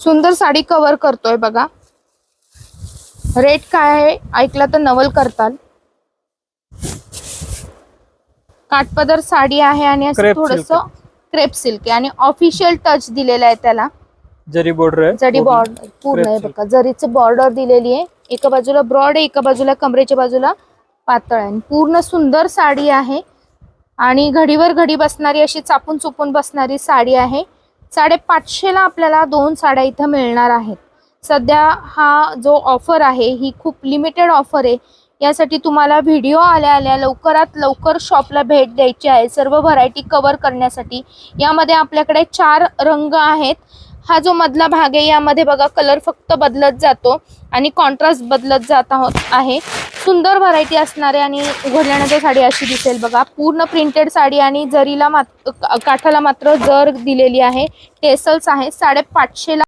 सुंदर साडी कव्हर करतोय बघा. रेट काय आहे ऐकला तर नवल करताल. काठपदर साडी आहे आणि असं थोडस क्रेप सिल्क आणि ऑफिशियल टच दिलेला आहे त्याला. जरी बॉर्डर आहे, जरी बॉर्डर पूर्ण आहे बघा. जरीचं बॉर्डर दिलेली आहे. एका बाजूला ब्रॉड आहे, एका बाजूला कमरेच्या बाजूला पातळ आहे. पूर्ण सुंदर साडी आहे आणि घडीवर घडी बसणारी अशी चापून चुपून बसणारी साडी आहे. 550 ला आपल्याला 2 साड्या इथं मिळणार आहेत. सध्या हा जो ऑफर आहे ही खूप लिमिटेड ऑफर आहे. यासाठी तुम्हाला व्हिडिओ आल्या लवकरात लवकर शॉपला भेट द्यायची आहे सर्व व्हरायटी कव्हर करण्यासाठी. यामध्ये आपल्याकडे 4 रंग आहेत. हा जो मधला भाग आहे यामध्ये बघा कलर फक्त बदलत जातो आणि कॉन्ट्रास्ट बदलत जात आहे. सुंदर व्हरायटी असणार आहे आणि उघडल्यानंतर साडी अशी दिसेल बघा. पूर्ण प्रिंटेड साडी आणि जरीला काठाला मात्र जर दिलेली आहे. टेसल्स आहे. 550 ला